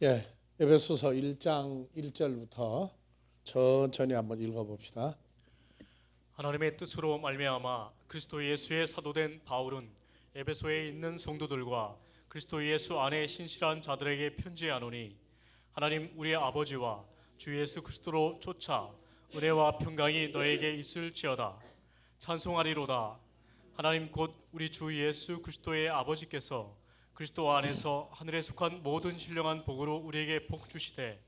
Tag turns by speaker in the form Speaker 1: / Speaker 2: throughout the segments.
Speaker 1: 예, 에베소서 1장 1절부터 천천히 한번 읽어봅시다.
Speaker 2: 하나님의 뜻으로 말미암아 그리스도 예수의 사도된 바울은 에베소에 있는 성도들과 그리스도 예수 안에 신실한 자들에게 편지하노니, 하나님 우리의 아버지와 주 예수 그리스도로 쫓아 은혜와 평강이 너에게 있을지어다. 찬송하리로다. 하나님 곧 우리 주 예수 그리스도의 아버지께서 그리스도 안에서 하늘에 속한 모든 신령한 복으로 우리에게 복 주시되,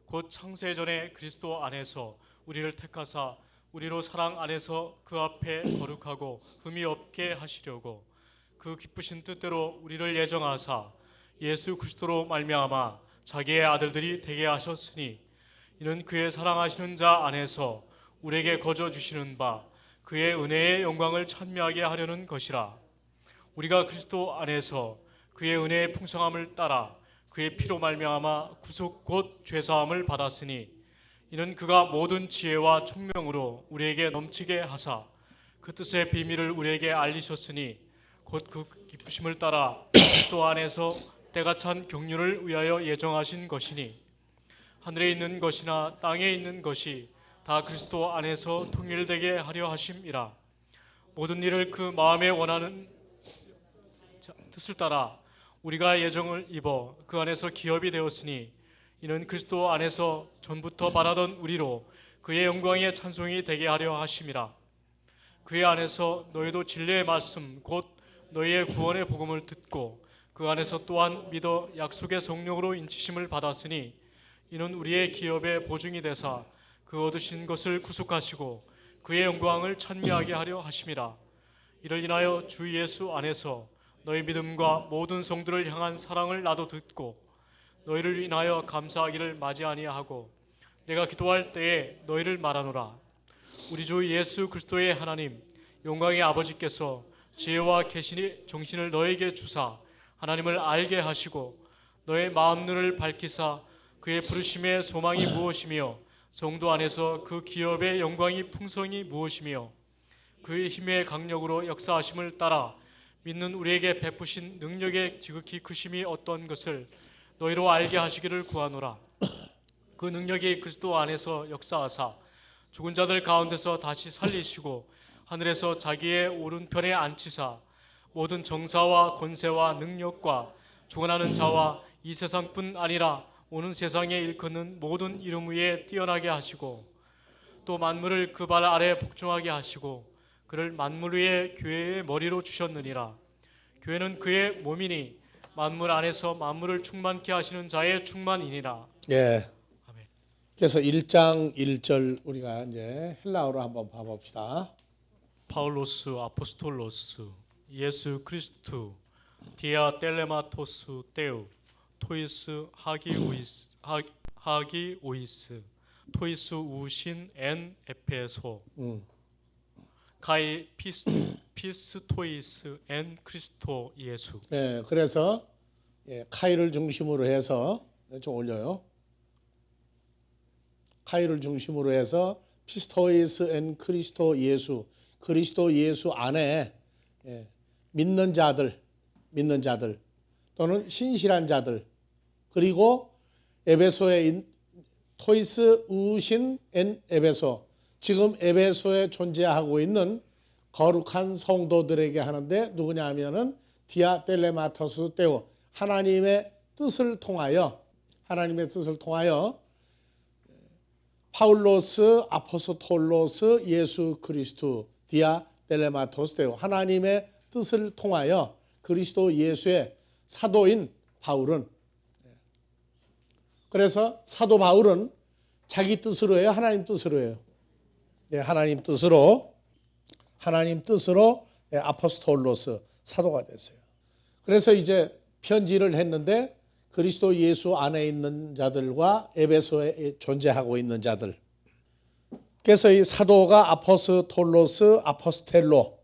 Speaker 2: 곧 창세전에 그리스도 안에서 우리를 택하사 우리로 사랑 안에서 그 앞에 거룩하고 흠이 없게 하시려고 그 기쁘신 뜻대로 우리를 예정하사 예수 그리스도로 말미암아 자기의 아들들이 되게 하셨으니, 이는 그의 사랑하시는 자 안에서 우리에게 거저 주시는 바 그의 은혜의 영광을 찬미하게 하려는 것이라. 우리가 그리스도 안에서 그의 은혜의 풍성함을 따라 그의 피로 말미암아 구속 곧 죄사함을 받았으니, 이는 그가 모든 지혜와 총명으로 우리에게 넘치게 하사 그 뜻의 비밀을 우리에게 알리셨으니, 곧 그 기쁘심을 따라 그리스도 안에서 때가 찬 경륜을 위하여 예정하신 것이니, 하늘에 있는 것이나 땅에 있는 것이 다 그리스도 안에서 통일되게 하려 하심이라. 모든 일을 그 마음에 원하는 뜻을 따라 우리가 예정을 입어 그 안에서 기업이 되었으니, 이는 그리스도 안에서 전부터 바라던 우리로 그의 영광의 찬송이 되게 하려 하심이라. 그의 안에서 너희도 진리의 말씀 곧 너희의 구원의 복음을 듣고 그 안에서 또한 믿어 약속의 성령으로 인치심을 받았으니, 이는 우리의 기업의 보증이 되사 그 얻으신 것을 구속하시고 그의 영광을 찬미하게 하려 하심이라. 이를 인하여 주 예수 안에서 너희 믿음과 모든 성도를 향한 사랑을 나도 듣고 너희를 인하여 감사하기를 마지 아니하고 내가 기도할 때에 너희를 말하노라. 우리 주 예수 그리스도의 하나님 영광의 아버지께서 지혜와 계신의 정신을 너에게 주사 하나님을 알게 하시고 너의 마음 눈을 밝히사 그의 부르심의 소망이 무엇이며 성도 안에서 그 기업의 영광이 풍성이 무엇이며 그의 힘의 강력으로 역사하심을 따라 믿는 우리에게 베푸신 능력의 지극히 크심이 어떤 것을 너희로 알게 하시기를 구하노라. 그 능력이 그리스도 안에서 역사하사 죽은 자들 가운데서 다시 살리시고 하늘에서 자기의 오른편에 앉히사 모든 정사와 권세와 능력과 주관하는 자와 이 세상뿐 아니라 오는 세상에 일컫는 모든 이름 위에 뛰어나게 하시고, 또 만물을 그 발 아래 복종하게 하시고 그를 만물 위에 교회의 머리로 주셨느니라. 교회는 그의 몸이니 만물 안에서 만물을 충만케 하시는 자의 충만이니라.
Speaker 1: 예.
Speaker 2: 아멘.
Speaker 1: 그래서 1장 1절 우리가 이제 헬라어로 한번 봐봅시다.
Speaker 2: 파울로스 아포스톨로스 예수 크리스투 디아 텔레마토스 테우 토이스 하기 오이스 토이스 우신 엔 에페소 가이 피스토이스 엔 크리스토 예수.
Speaker 1: 예, 그래서 카이를 중심으로 해서 좀 올려요. 카이를 중심으로 해서 피스토이스 앤 크리스토 예수, 그리스도 예수 안에 믿는 자들 또는 신실한 자들, 그리고 에베소에 토이스 우신 앤 에베소, 지금 에베소에 존재하고 있는 거룩한 성도들에게 하는데 누구냐 하면은 디아 텔레마토스 테오, 하나님의 뜻을 통하여 파울로스 아포스톨로스 예수 그리스도 디아 텔레마토스 테오, 하나님의 뜻을 통하여 그리스도 예수의 사도인 바울은, 그래서 사도 바울은 자기 뜻으로 해요, 하나님 뜻으로 해요? 네, 하나님 뜻으로 아포스톨로스 사도가 됐어요. 그래서 이제 편지를 했는데 그리스도 예수 안에 있는 자들과 에베소에 존재하고 있는 자들, 그래서 이 사도가 아포스톨로스 아포스텔로,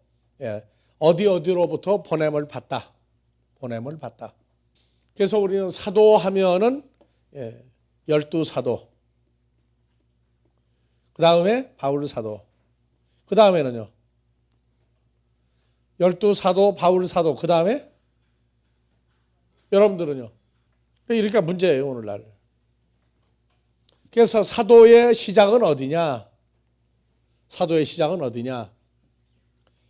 Speaker 1: 어디로부터 보냄을 받다. 그래서 우리는 사도하면은 12사도, 그 다음에 바울 사도, 그 다음에는요 12사도 바울 사도, 그 다음에 여러분들은요 이러니까 문제예요, 오늘날. 그래서 사도의 시작은 어디냐? 사도의 시작은 어디냐?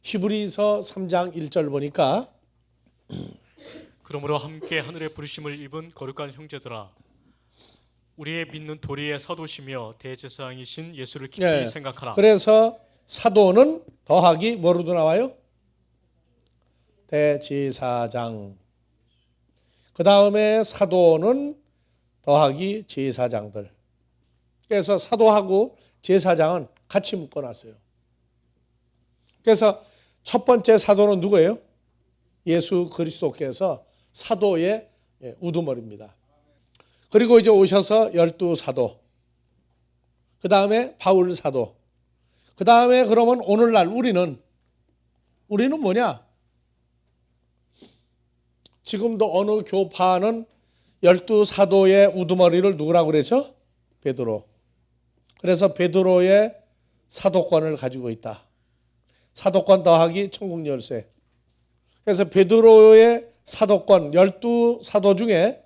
Speaker 1: 히브리서 3장 1절 보니까
Speaker 2: 그러므로 함께 하늘의 부르심을 입은 거룩한 형제들아, 우리의 믿는 도리의 사도시며 대제사장이신 예수를 깊이 생각하라.
Speaker 1: 그래서 사도는 더하기 뭐로도 나와요? 대제사장. 그 다음에 사도는 더하기 제사장들. 그래서 사도하고 제사장은 같이 묶어놨어요. 그래서 첫 번째 사도는 누구예요? 예수 그리스도께서 사도의 우두머리입니다. 그리고 이제 오셔서 12사도, 그 다음에 바울 사도, 그 다음에 그러면 오늘날 우리는 뭐냐? 지금도 어느 교파는 12사도의 우두머리를 누구라고 그랬죠? 베드로. 그래서 베드로의 사도권을 가지고 있다. 사도권 더하기 천국 열쇠. 그래서 베드로의 사도권 12사도 중에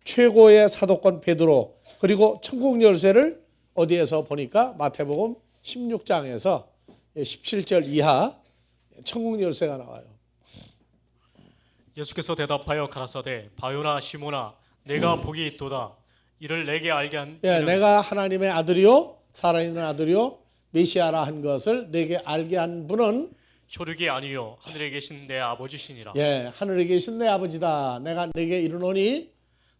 Speaker 1: 최고의 사도권 베드로, 그리고 천국 열쇠를 어디에서 보니까 마태복음 16장에서 17절 이하 천국 열쇠가 나와요.
Speaker 2: 예수께서 대답하여 가라사대, 바요나 시모나, 내가 복이 있도다. 이를 내게 알게 한 이는
Speaker 1: 내가 하나님의 아들이요 살아있는 아들이요 메시아라 한 것을 내게 알게 한 분은
Speaker 2: 혈육이 아니요 하늘에 계신 내 아버지시니라.
Speaker 1: 하늘에 계신 내 아버지다. 내가 내게 이르노니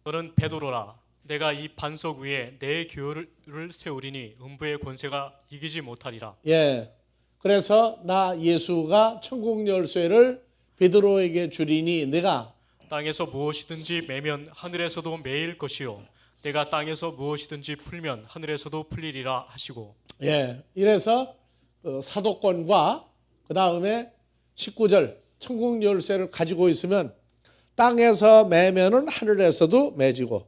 Speaker 2: 너는 베드로라. 내가 이 반석 위에 내 교회를 세우리니 음부의 권세가 이기지 못하리라.
Speaker 1: 그래서 나 예수가 천국 열쇠를 베드로에게 주리니 내가
Speaker 2: 땅에서 무엇이든지 매면 하늘에서도 매일 것이요 내가 땅에서 무엇이든지 풀면 하늘에서도 풀리리라 하시고.
Speaker 1: 이래서 사도권과 그 다음에 19절 천국 열쇠를 가지고 있으면 땅에서 매면은 하늘에서도 매지고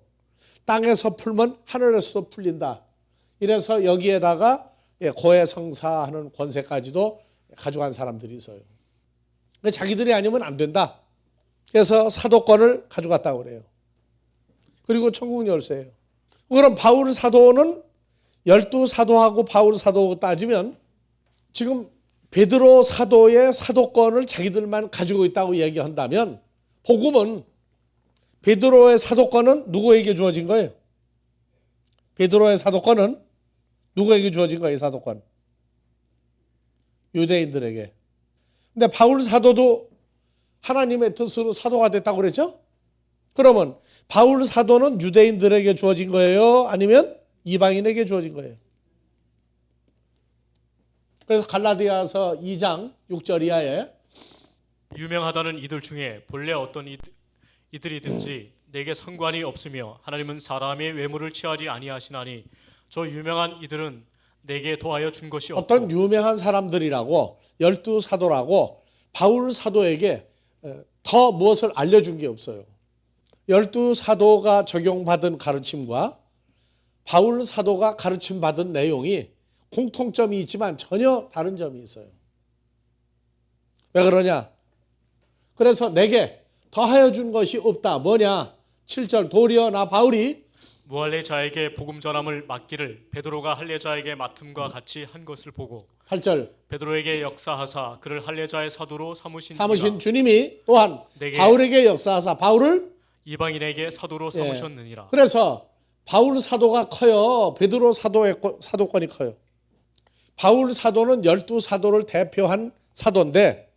Speaker 1: 땅에서 풀면 하늘에서도 풀린다. 이래서 여기에다가 고해성사하는 권세까지도 가져간 사람들이 있어요. 자기들이 아니면 안 된다. 그래서 사도권을 가져갔다고 그래요. 그리고 천국 열쇠예요. 그럼 바울 사도는 12사도하고 바울 사도하고 따지면 지금 베드로 사도의 사도권을 자기들만 가지고 있다고 얘기한다면 복음은 베드로의 사도권은 누구에게 주어진 거예요? 베드로의 사도권은 누구에게 주어진 거예요? 사도권. 유대인들에게. 근데 바울 사도도 하나님의 뜻으로 사도가 됐다고 그랬죠? 그러면 바울 사도는 유대인들에게 주어진 거예요? 아니면 이방인에게 주어진 거예요? 그래서 갈라디아서 2장 6절 이하에
Speaker 2: 유명하다는 이들 중에 본래 어떤 이들이든지 내게 상관이 없으며 하나님은 사람의 외모를 취하지 아니하시나니 저 유명한 이들은 내게 도하여 준 것이 없고.
Speaker 1: 어떤 유명한 사람들이라고 12사도라고 바울 사도에게 더 무엇을 알려준 게 없어요. 12사도가 적용받은 가르침과 바울 사도가 가르침받은 내용이 공통점이 있지만 전혀 다른 점이 있어요. 왜 그러냐? 그래서 내게 더하여 준 것이 없다. 뭐냐? 7절 도리어 나 바울이
Speaker 2: 무할례자에게 복음 전함을 맡기를 베드로가 할례자에게 맡음과 같이 한 것을 보고
Speaker 1: 8절
Speaker 2: 베드로에게 역사하사 그를 할례자의 사도로 삼으신
Speaker 1: 주님이 또한 바울에게 역사하사 바울을
Speaker 2: 이방인에게 사도로 삼으셨느니라.
Speaker 1: 그래서 바울 사도가 커요. 베드로 사도의 사도권이 커요. 바울 사도는 12사도를 대표한 사도인데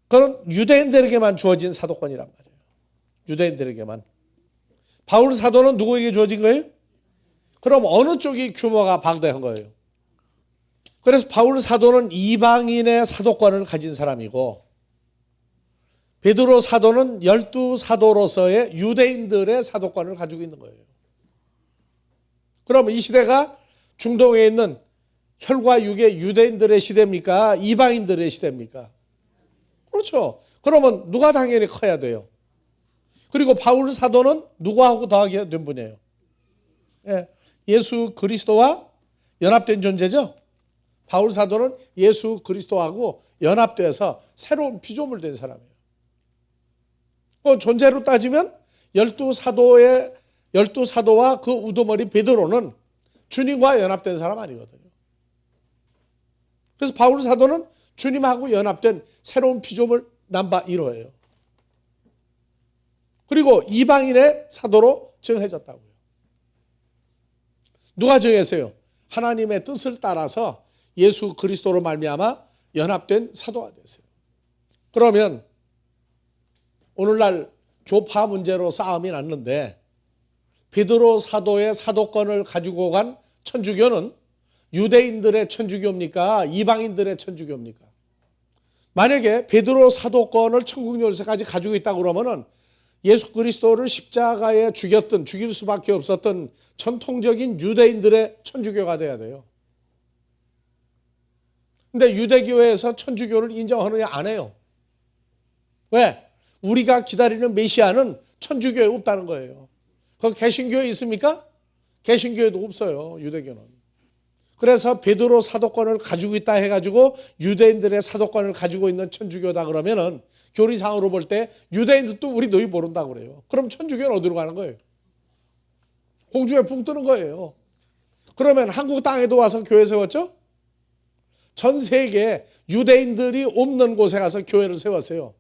Speaker 1: 그건 유대인들에게만 주어진 사도권이란 말이에요. 유대인들에게만. 바울 사도는 누구에게 주어진 거예요? 그럼 어느 쪽이 규모가 방대한 거예요? 그래서 바울 사도는 이방인의 사도권을 가진 사람이고 베드로 사도는 12사도로서의 유대인들의 사도권을 가지고 있는 거예요. 그럼 이 시대가 중동에 있는 혈과 육의 유대인들의 시대입니까? 이방인들의 시대입니까? 그렇죠. 그러면 누가 당연히 커야 돼요? 그리고 바울 사도는 누구하고 더하게 된 분이에요? 예수 그리스도와 연합된 존재죠. 바울 사도는 예수 그리스도하고 연합돼서 새로운 피조물 된 사람이에요. 존재로 따지면 열두 사도와 그 우두머리 베드로는 주님과 연합된 사람 아니거든요. 그래서 바울 사도는 주님하고 연합된 새로운 피조물 넘버 1호예요. 그리고 이방인의 사도로 정해졌다고요. 누가 정했어요? 하나님의 뜻을 따라서 예수 그리스도로 말미암아 연합된 사도가 됐어요. 그러면 오늘날 교파 문제로 싸움이 났는데 베드로 사도의 사도권을 가지고 간 천주교는 유대인들의 천주교입니까? 이방인들의 천주교입니까? 만약에 베드로 사도권을 천국 열쇠까지 가지고 있다고 그러면은 예수 그리스도를 십자가에 죽일 수밖에 없었던 전통적인 유대인들의 천주교가 돼야 돼요. 근데 유대교에서 천주교를 인정하느냐? 안 해요. 왜? 우리가 기다리는 메시아는 천주교에 없다는 거예요. 그 개신교에 있습니까? 개신교에도 없어요. 유대교는. 그래서 베드로 사도권을 가지고 있다 해가지고 유대인들의 사도권을 가지고 있는 천주교다 그러면은 교리상으로 볼 때 유대인들도 우리 너희 모른다고 그래요. 그럼 천주교는 어디로 가는 거예요? 공중에 붕 뜨는 거예요. 그러면 한국 땅에도 와서 교회 세웠죠? 전 세계 유대인들이 없는 곳에 가서 교회를 세웠어요.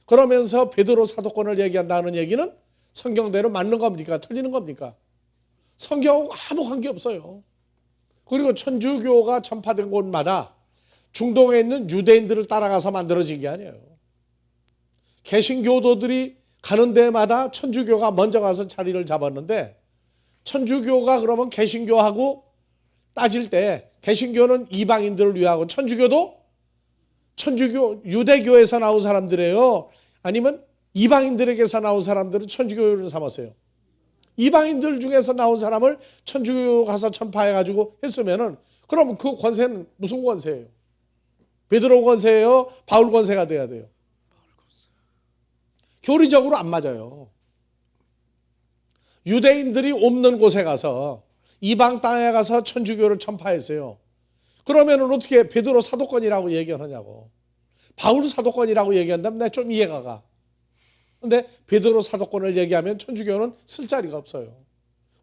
Speaker 1: 그러면서 베드로 사도권을 얘기한다는 얘기는 성경대로 맞는 겁니까? 틀리는 겁니까? 성경하고 아무 관계 없어요. 그리고 천주교가 전파된 곳마다 중동에 있는 유대인들을 따라가서 만들어진 게 아니에요. 개신교도들이 가는 데마다 천주교가 먼저 가서 자리를 잡았는데 천주교가 그러면 개신교하고 따질 때 개신교는 이방인들을 위하고 천주교 유대교에서 나온 사람들이에요. 아니면 이방인들에게서 나온 사람들은 천주교를 삼았어요. 이방인들 중에서 나온 사람을 천주교 가서 전파해가지고 했으면은 그럼 그 권세는 무슨 권세예요? 베드로 권세예요? 바울 권세가 돼야 돼요. 교리적으로 안 맞아요. 유대인들이 없는 곳에 가서 이방 땅에 가서 천주교를 전파했어요. 그러면은 어떻게 베드로 사도권이라고 얘기하느냐고. 바울 사도권이라고 얘기한다면 내가 좀 이해가 가. 근데 베드로 사도권을 얘기하면 천주교는 쓸 자리가 없어요.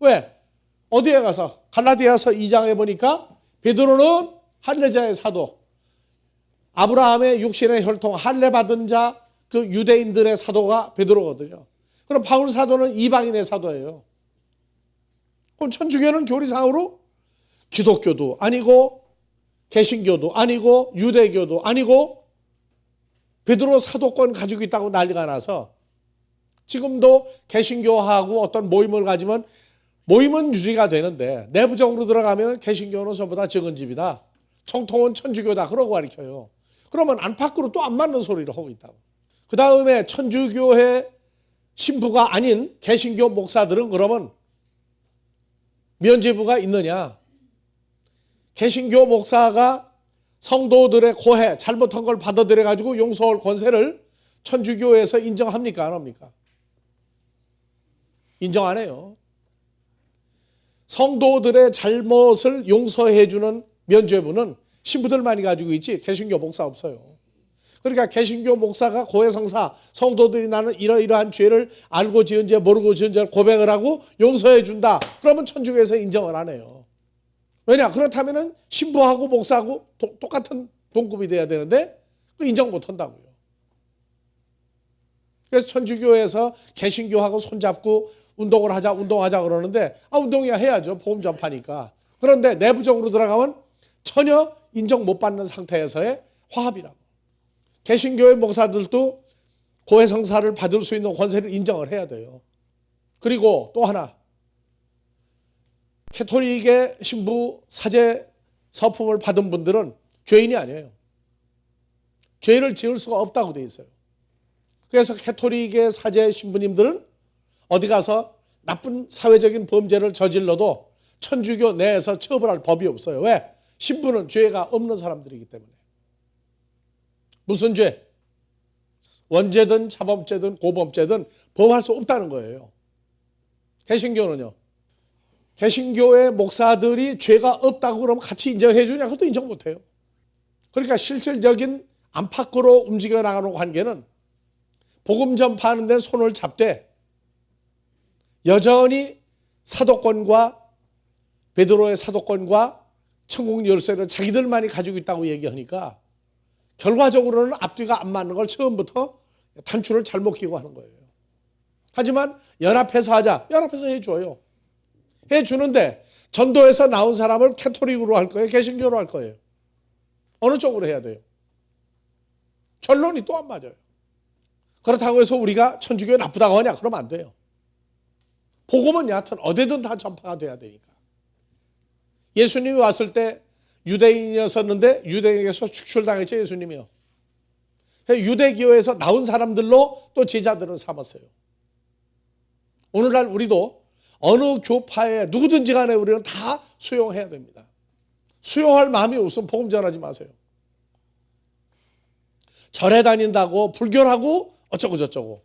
Speaker 1: 왜? 어디에 가서 갈라디아서 2장에 보니까 베드로는 할례자의 사도, 아브라함의 육신의 혈통 할례 받은 자, 그 유대인들의 사도가 베드로거든요. 그럼 바울 사도는 이방인의 사도예요. 그럼 천주교는 교리상으로 기독교도 아니고 개신교도 아니고 유대교도 아니고 베드로 사도권 가지고 있다고 난리가 나서 지금도 개신교하고 어떤 모임을 가지면 모임은 유지가 되는데 내부적으로 들어가면 개신교는 전부 다 적은 집이다. 정통은 천주교다. 그러고 가르쳐요. 그러면 안팎으로 또 안 맞는 소리를 하고 있다고. 그 다음에 천주교의 신부가 아닌 개신교 목사들은 그러면 면죄부가 있느냐? 개신교 목사가 성도들의 고해, 잘못한 걸 받아들여가지고 용서할 권세를 천주교에서 인정합니까? 안 합니까? 인정 안 해요. 성도들의 잘못을 용서해주는 면죄부는 신부들만이 가지고 있지 개신교 목사 없어요. 그러니까 개신교 목사가 고해성사, 성도들이 나는 이러이러한 죄를 알고 지은 죄 모르고 지은 죄를 고백을 하고 용서해 준다. 그러면 천주교에서 인정을 안 해요. 왜냐? 그렇다면 신부하고 목사하고 똑같은 동급이 돼야 되는데 인정 못 한다고요. 그래서 천주교에서 개신교하고 손잡고 운동을 운동하자 그러는데 운동이야 해야죠. 보험 전파니까. 그런데 내부적으로 들어가면 전혀 인정 못 받는 상태에서의 화합이라고. 개신교의 목사들도 고해성사를 받을 수 있는 권세를 인정을 해야 돼요. 그리고 또 하나, 캐톨릭의 신부 사제 서품을 받은 분들은 죄인이 아니에요. 죄를 지을 수가 없다고 돼 있어요. 그래서 캐톨릭의 사제 신부님들은 어디 가서 나쁜 사회적인 범죄를 저질러도 천주교 내에서 처벌할 법이 없어요. 왜? 신부는 죄가 없는 사람들이기 때문에. 무슨 죄? 원죄든 자범죄든 고범죄든 범할 수 없다는 거예요. 개신교는요. 개신교의 목사들이 죄가 없다고 그러면 같이 인정해 주냐? 그것도 인정 못 해요. 그러니까 실질적인 안팎으로 움직여 나가는 관계는 복음 전파하는 데 손을 잡되 여전히 사도권과 베드로의 사도권과 천국 열쇠를 자기들만이 가지고 있다고 얘기하니까 결과적으로는 앞뒤가 안 맞는 걸 처음부터 단추를 잘못 끼고 하는 거예요. 하지만 연합해서 하자. 연합해서 해줘요. 해주는데 전도에서 나온 사람을 캐토릭으로 할 거예요? 개신교로 할 거예요? 어느 쪽으로 해야 돼요? 결론이 또 안 맞아요. 그렇다고 해서 우리가 천주교 나쁘다고 하냐? 그러면 안 돼요. 복음은 여하튼 어디든 다 전파가 돼야 되니까. 예수님이 왔을 때 유대인이었었는데 유대인에게서 축출당했죠, 예수님이요. 유대교에서 나온 사람들로 또 제자들을 삼았어요. 오늘날 우리도 어느 교파에 누구든지 간에 우리는 다 수용해야 됩니다. 수용할 마음이 없으면 복음 전하지 마세요. 절에 다닌다고 불교라고 어쩌고 저쩌고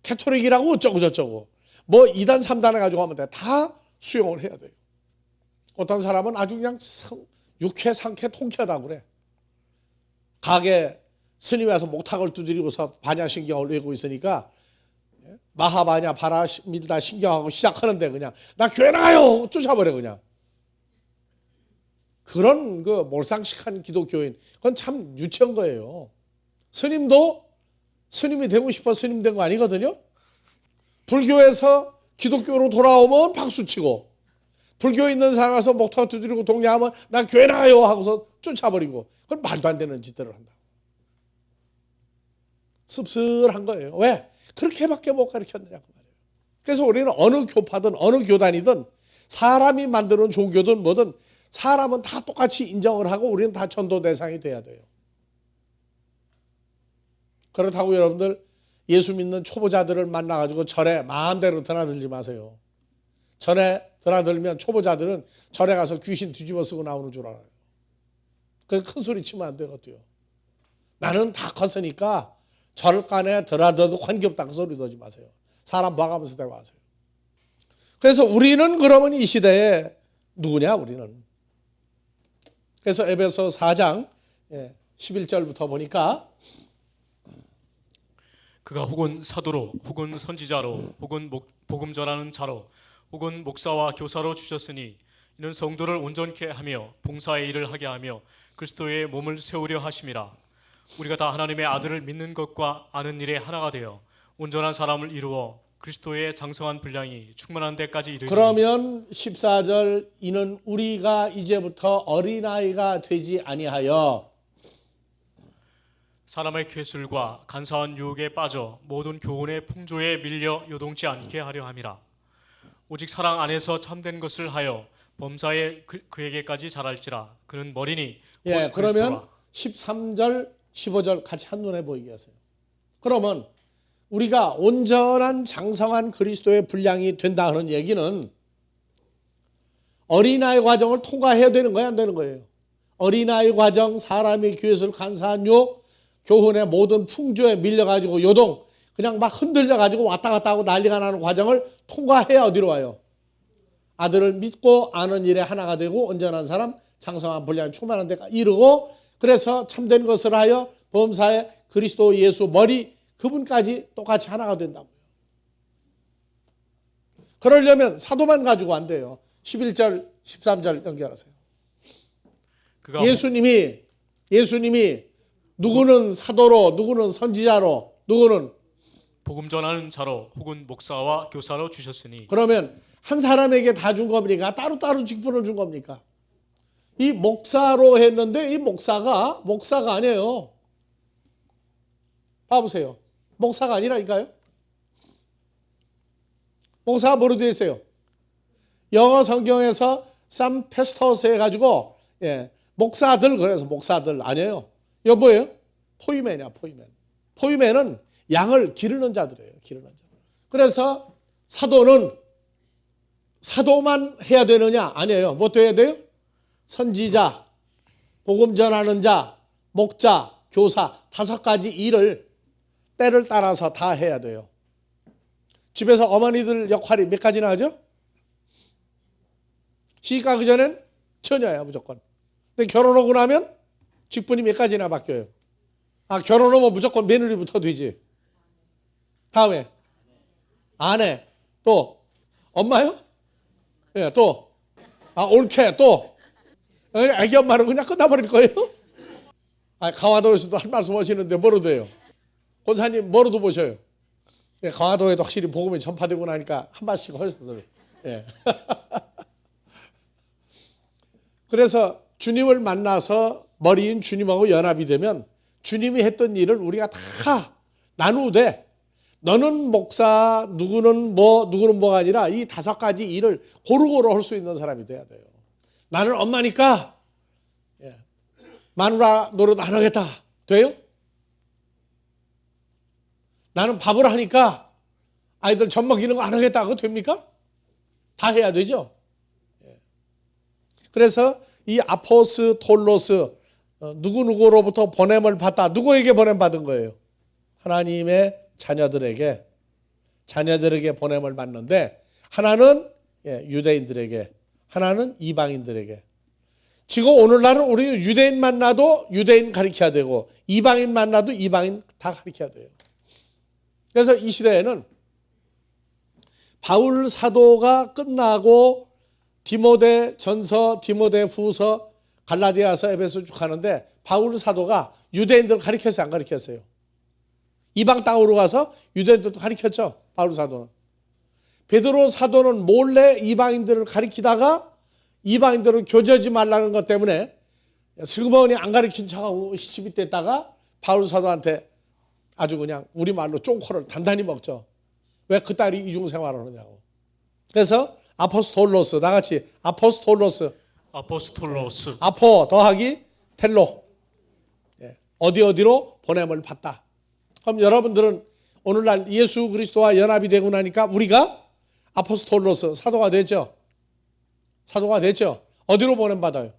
Speaker 1: 캐토릭이라고 어쩌고 저쩌고 뭐 2단 3단 해가지고 하면 돼. 다 수용을 해야 돼요. 어떤 사람은 아주 그냥 육회 상쾌 통쾌하다고 그래. 가게 스님이 와서 목탁을 두드리고서 반야신경을 외우고 있으니까 마하바냐 바라밀다 신경하고 시작하는데 그냥 나 교회 나가요 쫓아버려. 그냥 그런 그 몰상식한 기독교인 그건 참 유치한 거예요. 스님도 스님이 되고 싶어 스님 된 거 아니거든요. 불교에서 기독교로 돌아오면 박수치고 불교에 있는 사람 와서 목탁 두드리고 동의하면 나 교회 나가요 하고서 쫓아버리고 그건 말도 안 되는 짓들을 한다. 씁쓸한 거예요. 왜? 그렇게밖에 못 가르쳤느냐고 말이에요. 그래서 우리는 어느 교파든 어느 교단이든 사람이 만드는 종교든 뭐든 사람은 다 똑같이 인정을 하고 우리는 다 전도 대상이 돼야 돼요. 그렇다고 여러분들 예수 믿는 초보자들을 만나가지고 절에 마음대로 드나들지 마세요. 절에 드나들면 초보자들은 절에 가서 귀신 뒤집어 쓰고 나오는 줄 알아요. 그래서 큰 소리 치면 안 되거든요. 나는 다 컸으니까 절간에 드나들어도 관계없다 그 소리 넣지 마세요. 사람 봐가면서 대고 하세요. 그래서 우리는 그러면 이 시대에 누구냐 우리는. 그래서 에베소 4장 11절부터 보니까
Speaker 2: 그가 혹은 사도로 혹은 선지자로 혹은 복음 전하는 자로 혹은 목사와 교사로 주셨으니 이는 성도를 온전케 하며 봉사의 일을 하게 하며 그리스도의 몸을 세우려 하심이라. 우리가 다 하나님의 아들을 믿는 것과 아는 일에 하나가 되어 온전한 사람을 이루어 그리스도의 장성한 분량이 충만한 데까지 이르니.
Speaker 1: 그러면 14절 이는 우리가 이제부터 어린아이가 되지 아니하여
Speaker 2: 사람의 괴술과 간사한 유혹에 빠져 모든 교훈의 풍조에 밀려 요동치 않게 하려 함이라. 오직 사랑 안에서 참된 것을 하여 범사에 그에게까지 자랄지라. 그는 머리니 곧
Speaker 1: 그러면
Speaker 2: 그리스도라.
Speaker 1: 13절 15절 같이 한눈에 보이게 하세요. 그러면 우리가 온전한 장성한 그리스도의 분량이 된다 하는 얘기는 어린아이 과정을 통과해야 되는 거야 안 되는 거예요? 어린아이 과정, 사람의 괴술, 간사한 유혹, 교훈의 모든 풍조에 밀려가지고 요동 그냥 막 흔들려가지고 왔다 갔다 하고 난리가 나는 과정을 통과해야 어디로 와요? 아들을 믿고 아는 일에 하나가 되고 온전한 사람, 장성한 분량이 충만한 데가 이르고 그래서 참된 것을 하여 범사에 그리스도 예수 머리 그분까지 똑같이 하나가 된다고요. 그러려면 사도만 가지고 안 돼요. 11절 13절 연결하세요. 예수님이 누구는 사도로 누구는 선지자로 누구는
Speaker 2: 복음 전하는 자로 혹은 목사와 교사로 주셨으니.
Speaker 1: 그러면 한 사람에게 다 준 겁니까? 따로따로 직분을 준 겁니까? 이 목사로 했는데 이 목사가 아니에요. 봐보세요. 목사가 아니라니까요. 목사가 뭐로 되어 있어요? 영어 성경에서 some pastors 해가지고 목사들 그래서 목사들 아니에요. 이거 뭐예요? 포이맨이야 포이맨. 포이맨은 양을 기르는 자들이에요. 기르는 자. 그래서 사도만 해야 되느냐? 아니에요. 뭐 또 해야 돼요? 선지자, 복음 전하는 자, 목자, 교사 5가지 일을 때를 따라서 다 해야 돼요. 집에서 어머니들 역할이 몇 가지나 하죠? 시집 가기 전엔 처녀야 무조건. 근데 결혼하고 나면 직분이 몇 가지나 바뀌어요. 결혼하면 무조건 며느리부터 되지. 다음에 아내, 또 엄마요? 예, 또 옳게 또 애기 엄마는 그냥 끝나버릴 거예요? 강화도에서도 한 말씀 하시는데 뭐로도 해요? 권사님 뭐로도 보셔요? 예, 강화도에도 확실히 복음이 전파되고 나니까 한 말씩 하셨어요. 예. 그래서 주님을 만나서 머리인 주님하고 연합이 되면 주님이 했던 일을 우리가 다 나누되 너는 목사, 누구는 뭐가 아니라 이 5가지 일을 고루고루 할 수 있는 사람이 돼야 돼요. 나는 엄마니까 마누라 노릇 안 하겠다. 돼요? 나는 밥을 하니까 아이들 젖 먹이는 거 안 하겠다. 그거 됩니까? 다 해야 되죠. 그래서 이 아포스톨로스 누구누구로부터 보냄을 받다. 누구에게 보냄 받은 거예요? 하나님의 자녀들에게 보냄을 받는데 하나는 유대인들에게, 하나는 이방인들에게. 지금 오늘날은 우리 유대인 만나도 유대인 가르쳐야 되고 이방인 만나도 이방인 다 가르쳐야 돼요. 그래서 이 시대에는 바울 사도가 끝나고 디모데 전서, 디모데 후서, 갈라디아서, 에베소 쭉 하는데 바울 사도가 유대인들 가르쳤어요? 안 가르쳤어요? 이방 땅으로 가서 유대인들도 가르쳤죠. 바울 사도는. 베드로 사도는 몰래 이방인들을 가르치다가 이방인들은 교제하지 말라는 것 때문에 슬그머니 안 가르친 척하고 시집이 됐다가 바울 사도한테 아주 그냥 우리말로 쫑코를 단단히 먹죠. 왜 그 딸이 이중생활을 하냐고. 그래서 아포스톨로스, 나같이 아포스톨로스, 아포 더하기 텔로, 어디로 보냄을 받다. 그럼 여러분들은 오늘날 예수 그리스도와 연합이 되고 나니까 우리가 아포스톨로스, 사도가 됐죠. 사도가 됐죠. 어디로 보냄 받아요?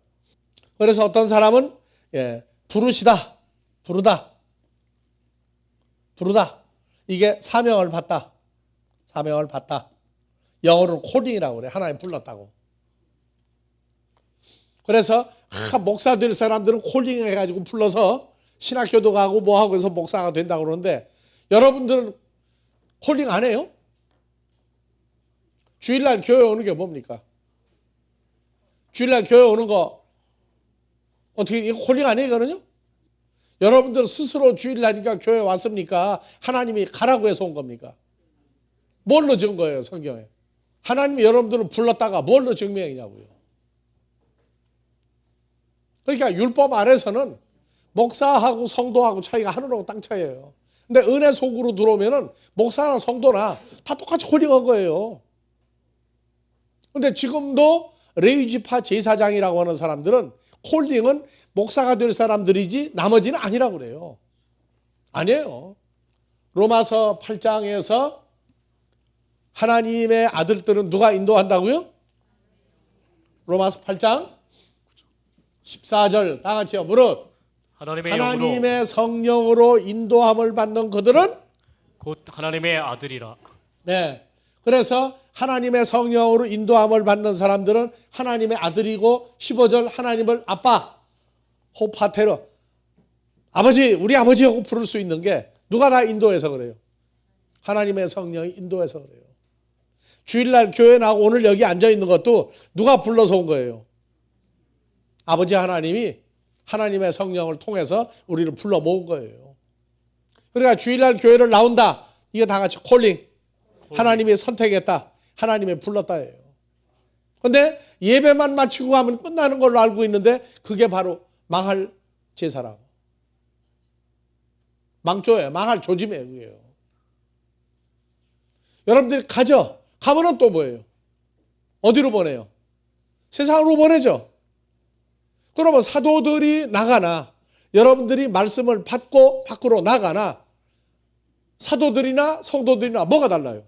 Speaker 1: 그래서 어떤 사람은 부르시다, 부르다. 이게 사명을 받다. 영어로는 콜링이라고 그래. 하나님 불렀다고. 그래서 목사 될 사람들은 콜링 해가지고 불러서 신학교도 가고 뭐하고 해서 목사가 된다고 그러는데 여러분들은 콜링 안 해요? 주일날 교회 오는 게 뭡니까? 주일날 교회 오는 거 어떻게 이거 콜링 아니에요? 이거는요? 여러분들 스스로 주일날이니까 교회 왔습니까? 하나님이 가라고 해서 온 겁니까? 뭘로 증거해요, 성경에? 하나님이 여러분들을 불렀다가 뭘로 증명이냐고요. 그러니까 율법 아래서는 목사하고 성도하고 차이가 하늘하고 땅 차이예요. 근데 은혜 속으로 들어오면은 목사나 성도나 다 똑같이 콜링한 거예요. 근데 지금도 레위지파 제사장이라고 하는 사람들은 콜링은 목사가 될 사람들이지 나머지는 아니라고 그래요. 아니에요. 로마서 8장에서 하나님의 아들들은 누가 인도한다고요? 로마서 8장 14절 다 같이요. 무릇 하나님의 성령으로 인도함을 받는 그들은
Speaker 2: 곧 하나님의 아들이라.
Speaker 1: 네. 그래서 하나님의 성령으로 인도함을 받는 사람들은 하나님의 아들이고 15절 하나님을 아빠 호파테르 아버지 우리 아버지하고 부를 수 있는 게 누가 다 인도해서 그래요. 하나님의 성령이 인도해서 그래요. 주일날 교회 나오고 오늘 여기 앉아있는 것도 누가 불러서 온 거예요. 아버지 하나님이 하나님의 성령을 통해서 우리를 불러 모은 거예요. 그러니까 주일날 교회를 나온다. 이거 다 같이 콜링. 하나님이 선택했다. 하나님이 불렀다예요. 그런데 예배만 마치고 하면 끝나는 걸로 알고 있는데 그게 바로 망할 제사라고. 망조예요. 망할 조짐이에요. 그게요. 여러분들이 가죠. 가면은 또 뭐예요? 어디로 보내요? 세상으로 보내죠. 그러면 사도들이 나가나 여러분들이 말씀을 받고 밖으로 나가나 사도들이나 성도들이나 뭐가 달라요?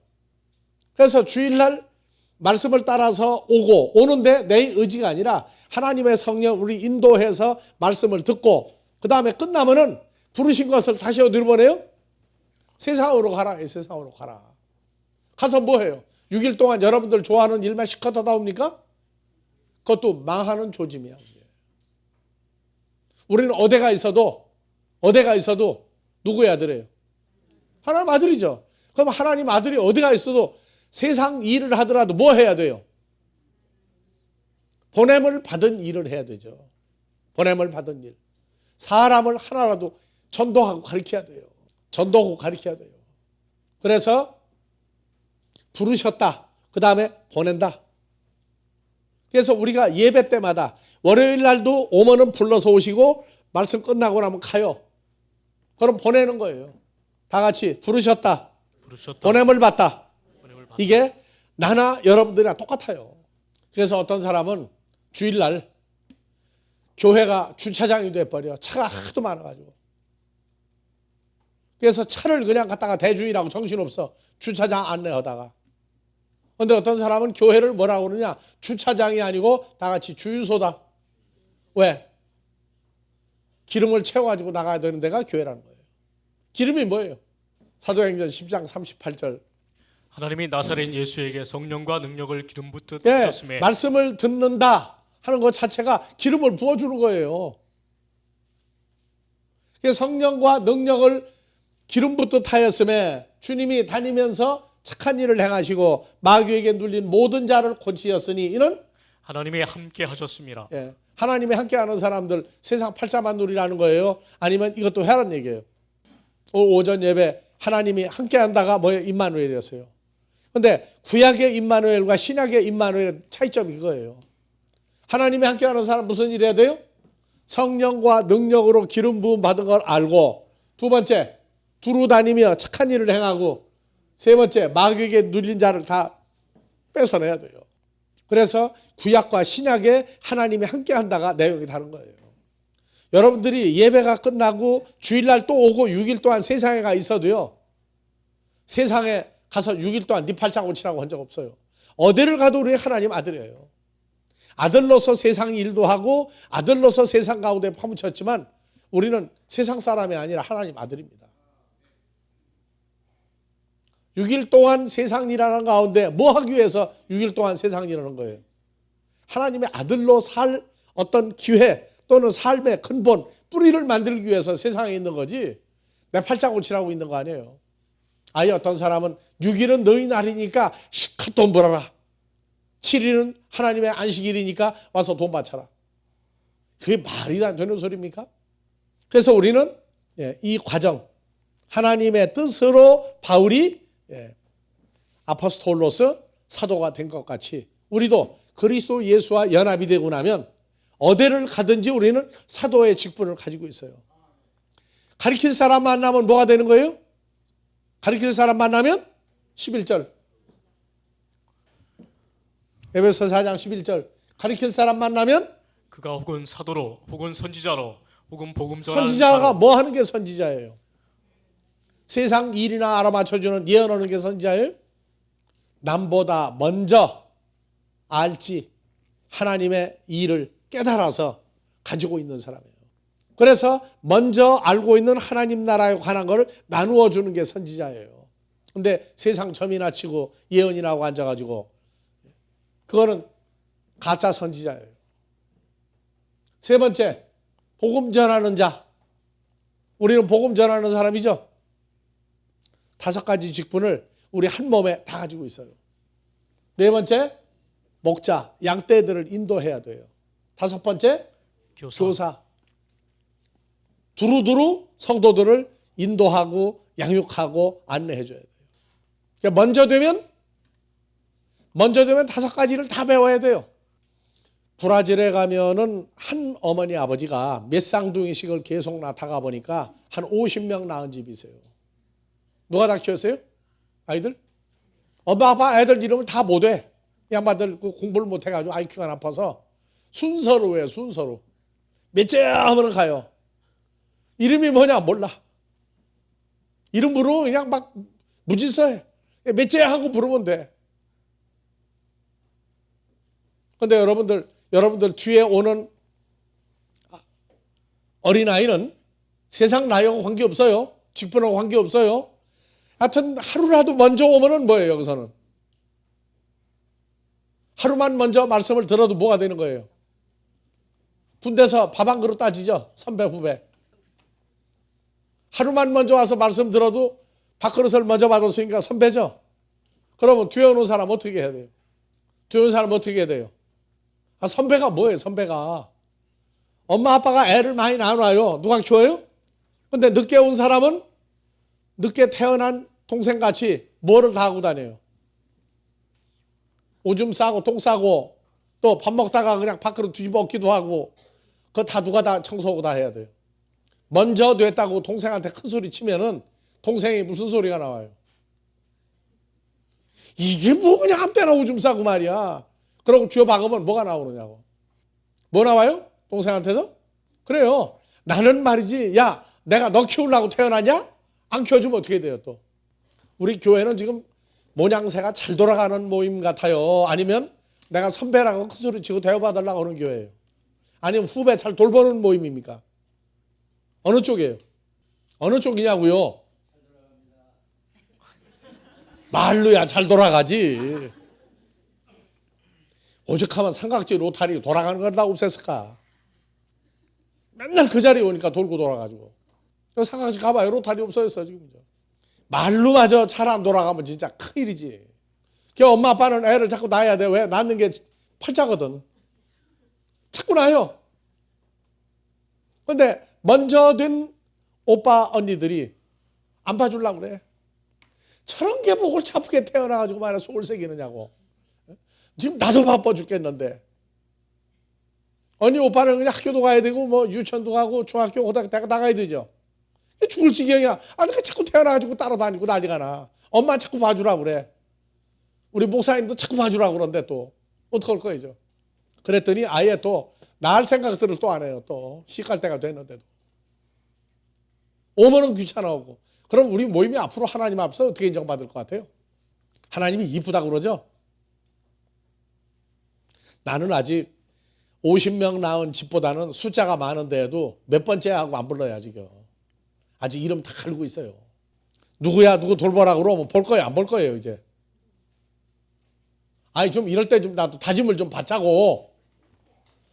Speaker 1: 그래서 주일날 말씀을 따라서 오는데 내 의지가 아니라 하나님의 성령 우리 인도해서 말씀을 듣고 그 다음에 끝나면은 부르신 것을 다시 어디로 보내요? 세상으로 가라. 세상으로 가라. 가서 뭐 해요? 6일 동안 여러분들 좋아하는 일만 시컷 하다 옵니까? 그것도 망하는 조짐이야. 우리는 어디가 있어도 누구의 아들이에요? 하나님 아들이죠. 그럼 하나님 아들이 어디가 있어도 세상 일을 하더라도 뭐 해야 돼요? 보냄을 받은 일을 해야 되죠. 보냄을 받은 일. 사람을 하나라도 전도하고 가르쳐야 돼요. 전도하고 가르쳐야 돼요. 그래서 부르셨다. 그 다음에 보낸다. 그래서 우리가 예배 때마다 월요일 날도 오면은 불러서 오시고 말씀 끝나고 나면 가요. 그럼 보내는 거예요. 다 같이 부르셨다. 보냄을 받다. 이게 나나 여러분들이랑 똑같아요. 그래서 어떤 사람은 주일날 교회가 주차장이 돼버려. 차가 하도 많아가지고. 그래서 차를 그냥 갖다가 대주인하고 정신없어. 주차장 안내하다가. 그런데 어떤 사람은 교회를 뭐라고 그러냐? 주차장이 아니고 다 같이 주유소다. 왜? 기름을 채워가지고 나가야 되는 데가 교회라는 거예요. 기름이 뭐예요? 사도행전 10장 38절.
Speaker 2: 하나님이 나사렛 예수에게 성령과 능력을 기름 붓듯
Speaker 1: 예,
Speaker 2: 하셨음에
Speaker 1: 말씀을 듣는다 하는 것 자체가 기름을 부어주는 거예요. 성령과 능력을 기름 붓듯 하였음에 주님이 다니면서 착한 일을 행하시고 마귀에게 눌린 모든 자를 고치셨으니 이는
Speaker 2: 하나님이 함께 하셨습니다.
Speaker 1: 예, 하나님이 함께하는 사람들 세상 팔자만 누리라는 거예요? 아니면 이것도 해라는 얘기예요? 오늘 오전 예배 하나님이 함께한다가 뭐예요? 임마누엘이었어요. 그런데 구약의 임마누엘과 신약의 임마누엘의 차이점이 이거예요. 하나님이 함께하는 사람 무슨 일 해야 돼요? 성령과 능력으로 기름 부음 받은 걸 알고, 두 번째 두루 다니며 착한 일을 행하고, 세 번째 마귀에게 눌린 자를 다 뺏어내야 돼요. 그래서 구약과 신약에 하나님이 함께한다가 내용이 다른 거예요. 여러분들이 예배가 끝나고 주일날 또 오고 6일 동안 세상에 가 있어도요, 세상에 가서 6일 동안 네 팔짱 고치라고 한 적 없어요. 어디를 가도 우리 하나님 아들이에요. 아들로서 세상 일도 하고 아들로서 세상 가운데 파묻혔지만 우리는 세상 사람이 아니라 하나님 아들입니다. 6일 동안 세상 일하는 가운데 뭐 하기 위해서 6일 동안 세상 일하는 거예요? 하나님의 아들로 살 어떤 기회 또는 삶의 근본, 뿌리를 만들기 위해서 세상에 있는 거지 내 팔짱 고치라고 있는 거 아니에요. 아예 어떤 사람은 6일은 너희 날이니까 실컷 돈 벌어라. 7일은 하나님의 안식일이니까 와서 돈 바쳐라. 그게 말이 안 되는 소리입니까? 그래서 우리는 이 과정, 하나님의 뜻으로 바울이 아포스톨로스 사도가 된 것 같이 우리도 그리스도 예수와 연합이 되고 나면 어디를 가든지 우리는 사도의 직분을 가지고 있어요. 가르칠 사람 만나면 뭐가 되는 거예요? 가르칠 사람 만나면 11절. 에베소 4장 11절. 가르칠 사람 만나면
Speaker 2: 그가 혹은 사도로 혹은 선지자로 혹은 복음 전하는
Speaker 1: 선지자가
Speaker 2: 자로.
Speaker 1: 뭐 하는 게 선지자예요? 세상 일이나 알아맞혀주는 예언하는 게 선지자예요? 남보다 먼저 알지 하나님의 일을 깨달아서 가지고 있는 사람이에요. 그래서 먼저 알고 있는 하나님 나라에 관한 것을 나누어 주는 게 선지자예요. 근데 세상 점이나 치고 예언이나 하고 앉아가지고 그거는 가짜 선지자예요. 세 번째, 복음 전하는 자. 우리는 복음 전하는 사람이죠. 5가지 직분을 우리 한 몸에 다 가지고 있어요. 네 번째, 목자, 양떼들을 인도해야 돼요. 5번째, 교사. 두루두루 성도들을 인도하고 양육하고 안내해줘야 돼요. 그러니까 먼저 되면 5가지를 다 배워야 돼요. 브라질에 가면은 한 어머니 아버지가 몇 쌍둥이씩을 계속 낳다가 보니까 한 50명 낳은 집이 있어요. 누가 다 키웠어요? 아이들? 엄마 아빠 애들 이름을 다 못해. 양반들 공부를 못해가지고 IQ가 나빠서 순서로 해요. 순서로. 몇째 하면 가요. 이름이 뭐냐 몰라. 이름 부르면 그냥 막 무질서해. 몇째 하고 부르면 돼. 그런데 여러분들 뒤에 오는 어린아이는 세상 나이하고 관계없어요. 직분하고 관계없어요. 하여튼 하루라도 먼저 오면은 뭐예요? 여기서는 하루만 먼저 말씀을 들어도 뭐가 되는 거예요? 군대에서 밥 한 그릇 따지죠. 선배 후배. 하루만 먼저 와서 말씀 들어도 밥그릇을 먼저 받았으니까 선배죠. 그러면 뒤에 오는 사람 어떻게 해야 돼요? 뒤에 오는 사람 어떻게 해야 돼요? 선배가 뭐예요? 선배가 엄마 아빠가 애를 많이 낳아놔요. 누가 키워요? 근데 늦게 온 사람은 늦게 태어난 동생같이 뭐를 다 하고 다녀요? 오줌 싸고 똥 싸고 또 밥 먹다가 그냥 밖으로 뒤집어 엎기도 하고 그거 다 누가 다 청소하고 다 해야 돼요. 먼저 됐다고 동생한테 큰 소리 치면은 동생이 무슨 소리가 나와요? 이게 뭐 그냥 아무 때나 오줌 싸고 말이야. 그러고 쥐어 박으면 뭐가 나오느냐고. 뭐 나와요? 동생한테서? 그래요. 나는 말이지 야 내가 너 키우려고 태어났냐? 안 키워주면 어떻게 돼요 또? 우리 교회는 지금 모양새가 잘 돌아가는 모임 같아요. 아니면 내가 선배라고 큰 소리 치고 대우받으려고 하는 교회예요. 아니면 후배 잘 돌보는 모임입니까? 어느 쪽이에요? 어느 쪽이냐고요? 말로야 잘 돌아가지. 오죽하면 삼각지 로타리 돌아가는 걸 다 없앴을까? 맨날 그 자리에 오니까 돌고 돌아가지고. 삼각지 가봐요. 로타리 없어졌어 지금. 말로마저 잘 안 돌아가면 진짜 큰일이지. 그 엄마 아빠는 애를 자꾸 낳아야 돼. 왜? 낳는 게 팔자거든. 자꾸 낳아요. 근데 먼저 된 오빠 언니들이 안 봐주려고 그래. 저런 게 뭐 골치 아프게 태어나가지고 말이야 속을 새기느냐고. 지금 나도 바빠 죽겠는데. 언니 오빠는 그냥 학교도 가야 되고 뭐 유치원도 가고 중학교 고등학교 다 나가야 되죠. 죽을 지경이야. 그 자꾸 태어나가지고 따라다니고 난리가 나. 엄마 자꾸 봐주라고 그래. 우리 목사님도 자꾸 봐주라고 그러는데 또 어떡할 거예요. 그랬더니 아예 또 나을 생각들을 또 안 해요. 또 시갈 때가 됐는데도. 오면은 귀찮아하고. 그럼 우리 모임이 앞으로 하나님 앞에서 어떻게 인정받을 것 같아요? 하나님이 이쁘다고 그러죠? 나는 아직 50명 낳은 집보다는 숫자가 많은데도 몇 번째 하고 안 불러요 아직요. 아직 이름 다 갈고 있어요. 누구야 누구 돌보라 그러면 볼 거예요 안 볼 거예요 이제. 아니 좀 이럴 때 좀 나도 다짐을 좀 받자고.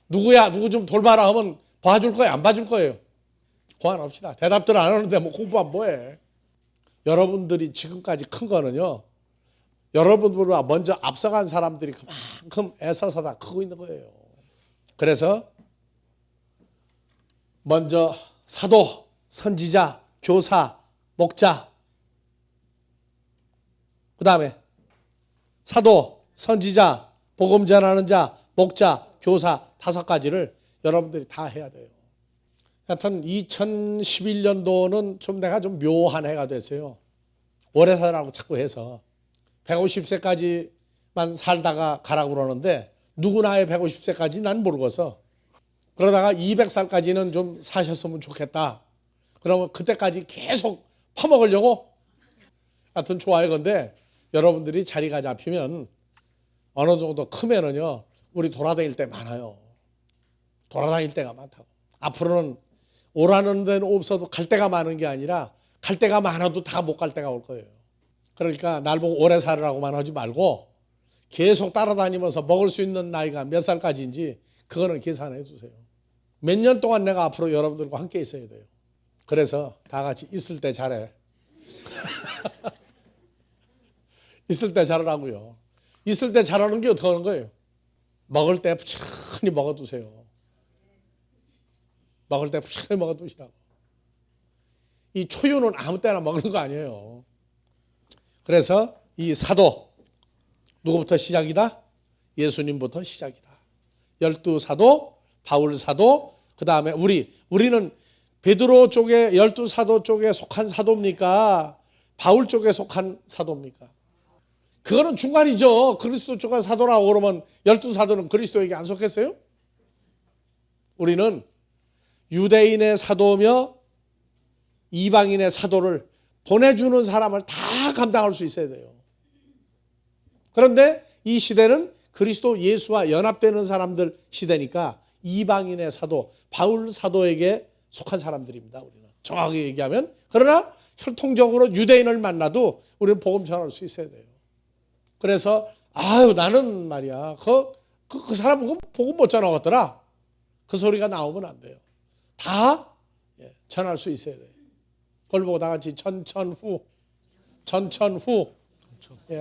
Speaker 1: 누구야 누구 좀 돌봐라 하면 봐줄 거예요 안 봐줄 거예요. 고안합시다. 대답들 안 하는데 뭐 공부하면 뭐해. 여러분들이 지금까지 큰 거는요. 여러분들보다 먼저 앞서간 사람들이 그만큼 애써서 다 크고 있는 거예요. 그래서 먼저 사도, 선지자, 교사, 목자, 그 다음에 사도, 선지자, 복음 전하는 자, 목자, 교사 5가지를 여러분들이 다 해야 돼요. 하여튼 2011년도는 좀 내가 좀 묘한 해가 됐어요. 오래 살라고 자꾸 해서 150세까지만 살다가 가라고 그러는데 누구나의 150세까지 난 모르겠어. 그러다가 200살까지는 좀 사셨으면 좋겠다. 그러면 그때까지 계속 파먹으려고? 하여튼 좋아요. 근데 여러분들이 자리가 잡히면 어느 정도 크면은요 우리 돌아다닐 때 많아요. 돌아다닐 때가 많다고. 앞으로는 오라는 데는 없어도 갈 데가 많은 게 아니라 갈 데가 많아도 다 못 갈 데가 올 거예요. 그러니까 날 보고 오래 살으라고만 하지 말고 계속 따라다니면서 먹을 수 있는 나이가 몇 살까지인지 그거는 계산해 주세요. 몇 년 동안 내가 앞으로 여러분들과 함께 있어야 돼요. 그래서 다 같이 있을 때 잘해. 있을 때 잘하라고요. 있을 때 잘하는 게 어떻게 하는 거예요? 먹을 때 부지런히 먹어두세요. 먹을 때 부지런히 먹어두시라고. 이 초유는 아무 때나 먹는 거 아니에요. 그래서 이 사도 누구부터 시작이다? 예수님부터 시작이다. 12사도, 바울 사도, 그 다음에 우리는 베드로 쪽에 12사도 쪽에 속한 사도입니까? 바울 쪽에 속한 사도입니까? 그거는 중간이죠. 그리스도 쪽에 사도라고 그러면 12사도는 그리스도에게 안 속했어요? 우리는 유대인의 사도며 이방인의 사도를 보내주는 사람을 다 감당할 수 있어야 돼요. 그런데 이 시대는 그리스도 예수와 연합되는 사람들 시대니까 이방인의 사도, 바울 사도에게 속한 사람들입니다. 우리는 정확하게 얘기하면. 그러나 혈통적으로 유대인을 만나도 우리는 복음 전할 수 있어야 돼요. 그래서 나는 말이야 그 사람은 복음 못 전하겠더라. 그 소리가 나오면 안 돼요. 다 전할 수 있어야 돼요. 그걸 보고 다 같이 전천후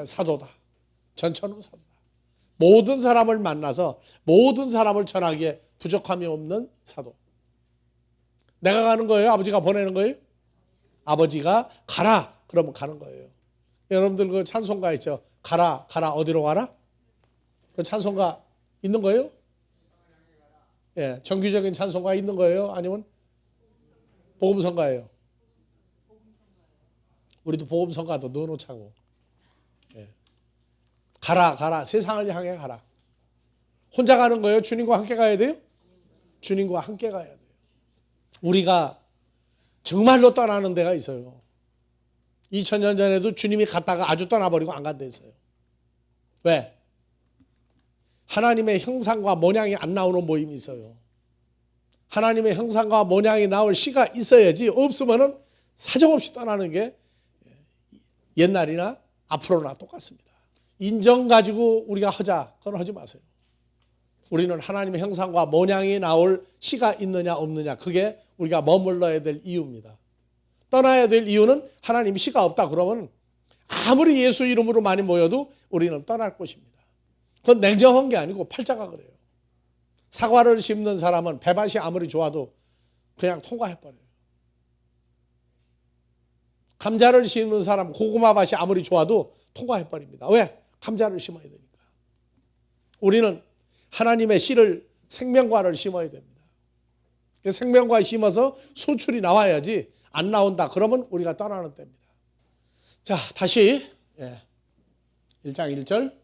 Speaker 1: 사도다. 전처럼 사도다. 모든 사람을 만나서 모든 사람을 전하기에 부족함이 없는 사도. 내가 가는 거예요? 아버지가 보내는 거예요? 아버지가 가라 그러면 가는 거예요. 여러분들 그 찬송가 있죠? 가라 가라 어디로 가라? 그 찬송가 있는 거예요? 예, 정규적인 찬송가 있는 거예요? 아니면 복음성가예요? 우리도 복음성가도 넣어놓자고. 예. 가라 가라 세상을 향해 가라. 혼자 가는 거예요? 주님과 함께 가야 돼요? 주님과 함께 가야 돼요. 우리가 정말로 떠나는 데가 있어요. 2000년 전에도 주님이 갔다가 아주 떠나버리고 안 간 데 있어요. 왜? 하나님의 형상과 모양이 안 나오는 모임이 있어요. 하나님의 형상과 모양이 나올 시가 있어야지 없으면은 사정없이 떠나는 게 옛날이나 앞으로나 똑같습니다. 인정 가지고 우리가 하자 그건 하지 마세요. 우리는 하나님의 형상과 모양이 나올 시가 있느냐 없느냐 그게 우리가 머물러야 될 이유입니다. 떠나야 될 이유는 하나님 시가 없다 그러면 아무리 예수 이름으로 많이 모여도 우리는 떠날 것입니다. 그건 냉정한 게 아니고 팔자가 그래요. 사과를 심는 사람은 배밭이 아무리 좋아도 그냥 통과해버려요. 감자를 심는 사람 고구마밭이 아무리 좋아도 통과해버립니다. 왜? 감자를 심어야 되니까. 우리는 하나님의 씨를 생명과를 심어야 됩니다. 생명과 심어서 수출이 나와야지 안 나온다 그러면 우리가 떠나는 때입니다. 자 다시 1장 1절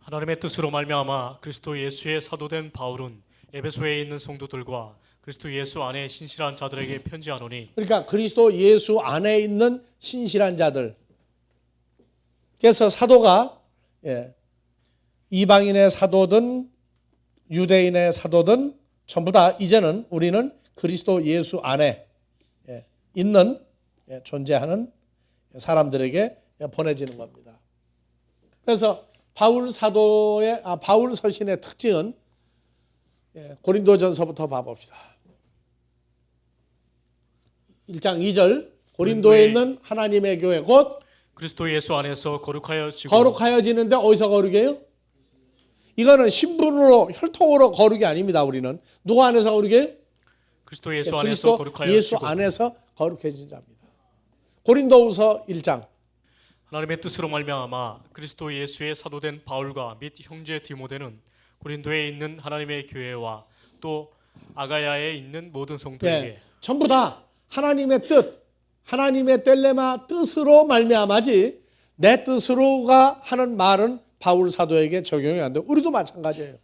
Speaker 2: 하나님의 뜻으로 말미암아 그리스도 예수의 사도된 바울은 에베소에 있는 성도들과 그리스도 예수 안에 신실한 자들에게 편지하노니.
Speaker 1: 그러니까 그리스도 예수 안에 있는 신실한 자들. 그래서 사도가 이방인의 사도든 유대인의 사도든 전부 다 이제는 우리는 그리스도 예수 안에 있는 존재하는 사람들에게 보내지는 겁니다. 그래서 바울 서신의 특징은 고린도전서부터 봐봅시다. 1장 2절 고린도에 있는 하나님의 교회 곧
Speaker 2: 그리스도 예수 안에서 거룩하여지고.
Speaker 1: 거룩하여지는데 어디서 거룩해요? 이거는 신분으로 혈통으로 거룩이 아닙니다. 우리는 누구 안에서 거룩해요?
Speaker 2: 그리스도 예수 안에서 거룩하여지고.
Speaker 1: 예수 안에서 거룩해진 자입니다. 고린도후서 1장
Speaker 2: 하나님의 뜻으로 말미암아 그리스도 예수의 사도된 바울과 및 형제 디모데는 고린도에 있는 하나님의 교회와 또 아가야에 있는 모든 성도에게
Speaker 1: 전부 다 하나님의 뜻, 하나님의 텔레마 뜻으로 말미암아지 내 뜻으로가 하는 말은 바울 사도에게 적용이 안 돼요. 우리도 마찬가지예요.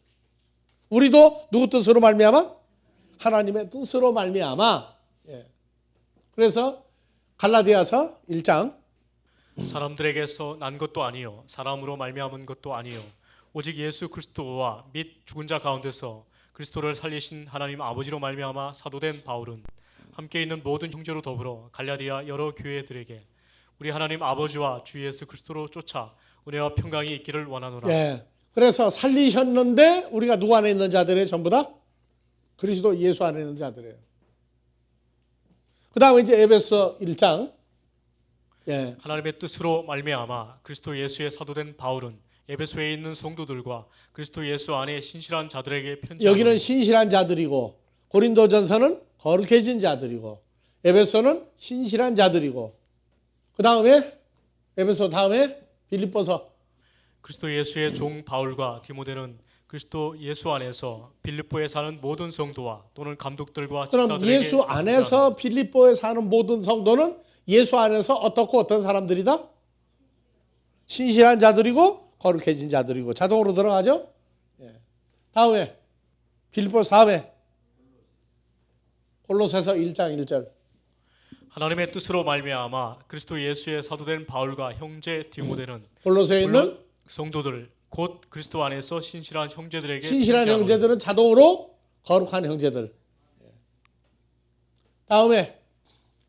Speaker 1: 우리도 누구 뜻으로 말미암아? 하나님의 뜻으로 말미암아. 그래서 갈라디아서 1장
Speaker 2: 사람들에게서 난 것도 아니요 사람으로 말미암은 것도 아니요 오직 예수 그리스도와 및 죽은 자 가운데서 그리스도를 살리신 하나님 아버지로 말미암아 사도된 바울은 함께 있는 모든 형제로 더불어 갈라디아 여러 교회들에게 우리 하나님 아버지와 주 예수 그리스도로 쫓아 은혜와 평강이 있기를 원하노라.
Speaker 1: 그래서 살리셨는데 우리가 누구 안에 있는 자들이에요? 전부 다 그리스도 예수 안에 있는 자들이에요. 그 다음에 이제 에베소 1장
Speaker 2: 하나님의 뜻으로 말미암아 그리스도 예수의 사도된 바울은 에베소에 있는 성도들과 그리스도 예수 안에 신실한 자들에게 편지하노니.
Speaker 1: 여기는 신실한 자들이고 고린도전서는 거룩해진 자들이고 에베소는 신실한 자들이고 그 다음에 에베소 다음에 빌립보서
Speaker 2: 그리스도 예수의 종 바울과 디모데는 그리스도 예수 안에서 빌립보에 사는 모든 성도와 또는 감독들과
Speaker 1: 그럼
Speaker 2: 집사들에게
Speaker 1: 예수 안에서 빌립보에 사는 모든 성도는 예수 안에서 어떻고 어떤 사람들이다? 신실한 자들이고 거룩해진 자들이고 자동으로 들어가죠? 다음에 빌립보서 다음에 골로새서 1장 1절
Speaker 2: 하나님의 뜻으로 말미암아 그리스도 예수의 사도된 바울과 형제 디모데는
Speaker 1: 골로새에 있는
Speaker 2: 성도들 곧 그리스도 안에서 신실한 형제들에게
Speaker 1: 신실한 형제들은 자동으로 거룩한 형제들. 다음에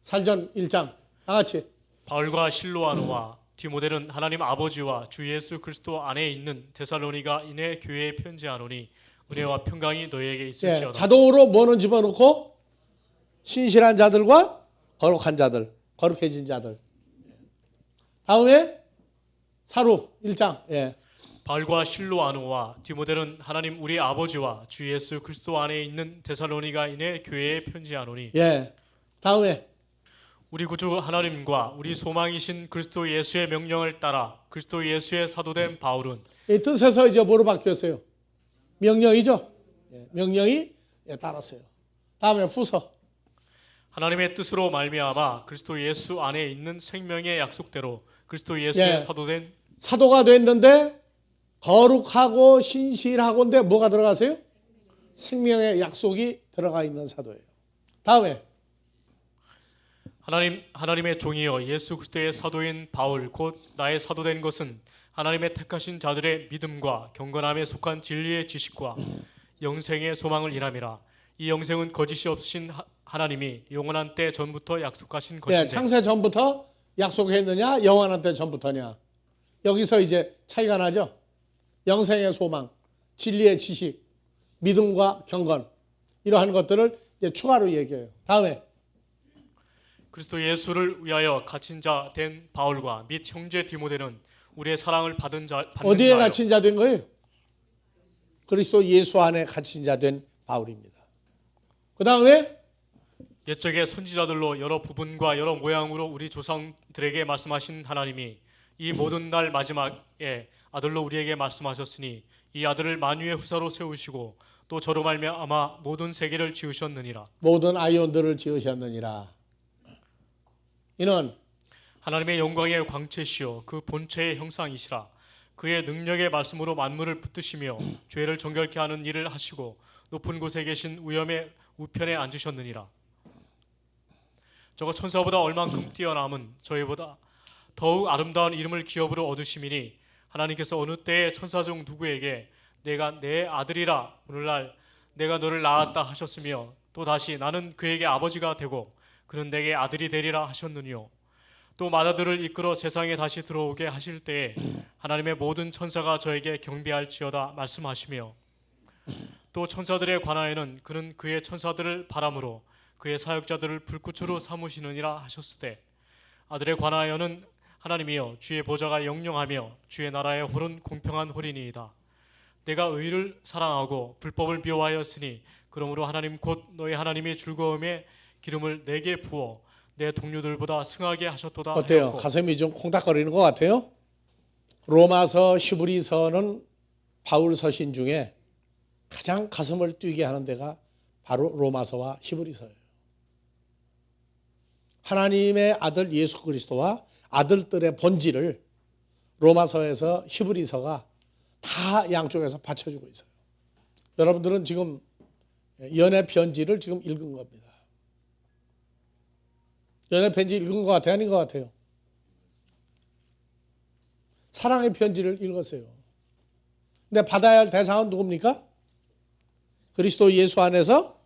Speaker 1: 살전 1장 다 같이
Speaker 2: 바울과 실로아노와 디모데는 하나님 아버지와 주 예수 그리스도 안에 있는 데살로니가 인해 교회에 편지하노니 은혜와 평강이 너희에게 있을지어다.
Speaker 1: 자동으로 뭐는 집어넣고 신실한 자들과 거룩한 자들, 거룩해진 자들. 다음에 사루 1장. 예.
Speaker 2: 바울과 실로아노와 디모데는 하나님 우리 아버지와 주 예수 그리스도 안에 있는 데살로니가인의 교회에 편지하노니
Speaker 1: 예. 다음에
Speaker 2: 우리 구주 하나님과 우리 소망이신 그리스도 예수의 명령을 따라 그리스도 예수의 사도된 바울은
Speaker 1: 이 뜻에서 이제 뭐로 바뀌었어요? 명령이죠. 예. 명령이 따랐어요. 다음에 후서.
Speaker 2: 하나님의 뜻으로 말미암아 그리스도 예수 안에 있는 생명의 약속대로 그리스도 예수의
Speaker 1: 예.
Speaker 2: 사도된
Speaker 1: 사도가 됐는데 거룩하고 신실하고인데 뭐가 들어가세요? 생명의 약속이 들어가 있는 사도예요. 다음에
Speaker 2: 하나님의 종이요 예수 그리스도의 사도인 바울 곧 나의 사도된 것은 하나님의 택하신 자들의 믿음과 경건함에 속한 진리의 지식과 영생의 소망을 일함이라. 이 영생은 거짓이 없으신 하나님이 영원한 때 전부터 약속하신 것인데
Speaker 1: 창세 전부터 약속했느냐 영원한 때 전부터냐. 여기서 이제 차이가 나죠. 영생의 소망, 진리의 지식, 믿음과 경건 이러한 것들을 이제 추가로 얘기해요. 다음에
Speaker 2: 그리스도 예수를 위하여 갇힌 자 된 바울과 및 형제 디모데는 우리의 사랑을 받는
Speaker 1: 어디에
Speaker 2: 자요.
Speaker 1: 갇힌 자 된 거예요? 그리스도 예수 안에 갇힌 자 된 바울입니다. 그 다음에
Speaker 2: 옛적의 선지자들로 여러 부분과 여러 모양으로 우리 조상들에게 말씀하신 하나님이 이 모든 날 마지막에 아들로 우리에게 말씀하셨으니 이 아들을 만유의 후사로 세우시고 또 저로 말미암아 모든 세계를 지으셨느니라.
Speaker 1: 모든 아이온들을 지으셨느니라. 이는
Speaker 2: 하나님의 영광의 광채시요 그 본체의 형상이시라. 그의 능력의 말씀으로 만물을 붙드시며 죄를 정결케 하는 일을 하시고 높은 곳에 계신 우염의 우편에 앉으셨느니라. 저가 천사보다 얼만큼 뛰어남은 저희보다 더욱 아름다운 이름을 기업으로 얻으심이니 하나님께서 어느 때에 천사 중 누구에게 내가 내 아들이라 오늘날 내가 너를 낳았다 하셨으며 또 다시 나는 그에게 아버지가 되고 그는 내게 아들이 되리라 하셨느니요. 또 마다들을 이끌어 세상에 다시 들어오게 하실 때에 하나님의 모든 천사가 저에게 경배할지어다 말씀하시며 또 천사들에 관하여는 그는 그의 천사들을 바람으로 그의 사역자들을 불꽃으로 삼으시느니라 하셨으되 아들에 관하여는 하나님이여 주의 보좌가 영영하며 주의 나라의 홀은 공평한 홀이니이다. 내가 의를 사랑하고 불법을 미워하였으니 그러므로 하나님 곧 너희 하나님의 즐거움에 기름을 내게 부어 내 동료들보다 승하게 하셨도다.
Speaker 1: 어때요?
Speaker 2: 하였고.
Speaker 1: 가슴이 좀 콩닥거리는 것 같아요? 로마서, 히브리서는 바울 서신 중에 가장 가슴을 뛰게 하는 데가 바로 로마서와 히브리서예요. 하나님의 아들 예수 그리스도와 아들들의 본질을 로마서에서 히브리서가 다 양쪽에서 받쳐주고 있어요. 여러분들은 지금 연애 편지를 지금 읽은 겁니다. 연애 편지 읽은 것 같아요? 아닌 것 같아요? 사랑의 편지를 읽었어요. 근데 받아야 할 대상은 누굽니까? 그리스도 예수 안에서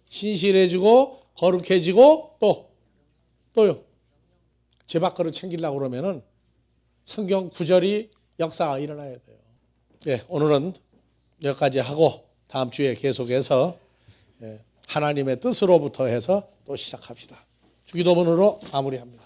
Speaker 1: 신실해지고 거룩해지고 또요. 제 밖으로 챙기려고 그러면은 성경 구절이 역사가 일어나야 돼요. 예, 오늘은 여기까지 하고 다음 주에 계속해서 하나님의 뜻으로부터 해서 또 시작합시다. 주기도문으로 마무리합니다.